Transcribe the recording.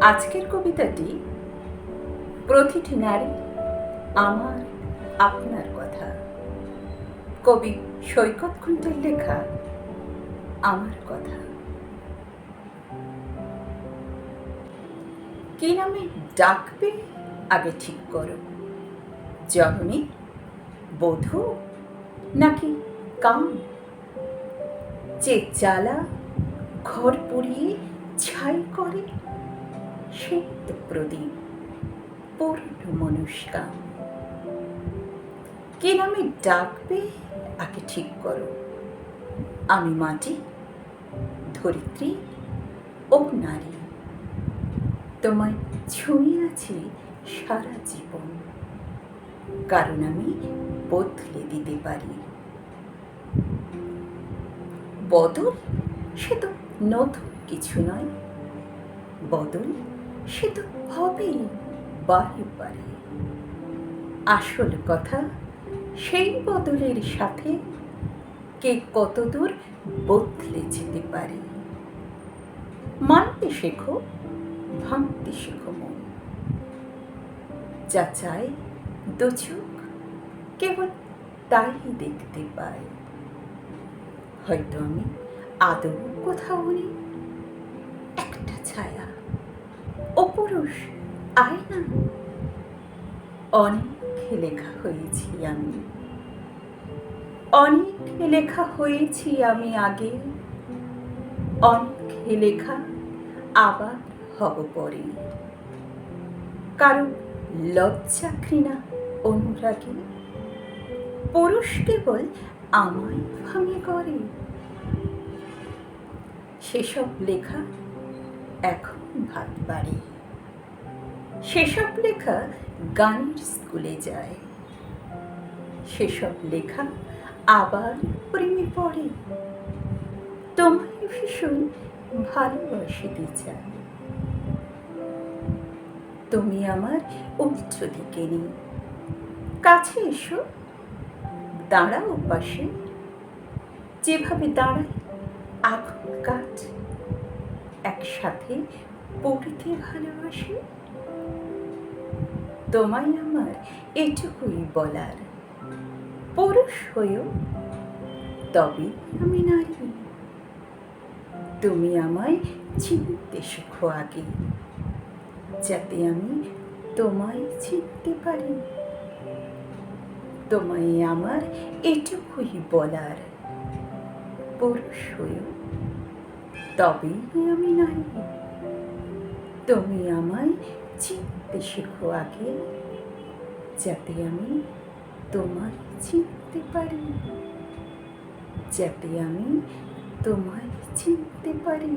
আজকের কবিতাটি প্রতিটি নারী আমার আপনার কথা। কবি সৈকত কুণ্ডের লেখা আমার কথা। কি নামে ডাকবে আগে ঠিক করো, জননী, বধূ নাকি কাম? যে জ্বালা ঘর পুড়িয়ে ছাই করে, সেই তো প্রদীপ পূর্ণ মনুষ্কাম। কি নামে ডাকবে আগে ঠিক করো, আমি মাটি, ধরিত্রী ও নারী। তোমায় ছুঁয়ে আছি সারা জীবন, কারণ আমি বদলে দিতে পারি। বদল সে তো নতুন কিছু নয়, বদল সে তো হবেই বারে বারে। আসল কথা সেই বদলের সাথে কে কতদূর বদলে যেতে পারে। মানতে শেখো, ভাঙতে শেখো মন। যা চায় দু চোখ কেবল তাই দেখতে পায়। হয়তো আমি আদৌ কোথাও নেই, একটা ছায়া, অপুরুষ আয়না। অনেক লেখা হয়েছি আমি, অনেক লেখা হয়েছি আমি আগে, অনেক লেখা আবার হব পরে। কারণ লজ্জা ঘৃণা অনুরাগে পুরুষ কেবল আমায় ভাঙে করে। সেসব লেখা এখন ভাত বাড়ে, সেসব লেখা গানের স্কুলে যায়, সেসব লেখা আবার প্রেমে পড়ে। তোমায় ভীষণ ভালোবাসিতে চাই, তুমি আমার উল্টো দিকে নেই। কাছে এসো, দাঁড়াও পাশে, যেভাবে দাঁড়ায় আগুন কাঠ, একসাথে পড়তে ভালোবাসি। তোমায় আমার এটুকুই বলার, পুরুষ হয়েও তবে আমি নারী। তুমি আমায় চিনতে শেখো আগে, যাতে আমি তোমায় চিনতে পারি। তোমায় আমার এটুকুই বলার, পুরুষ হয়েও তবেই আমি নারী। তুমি আমায় চিনতে শেখো আগে, যাতে আমি তোমায় চিনতে পারি, যাতে আমি তোমায় চিনতে পারি।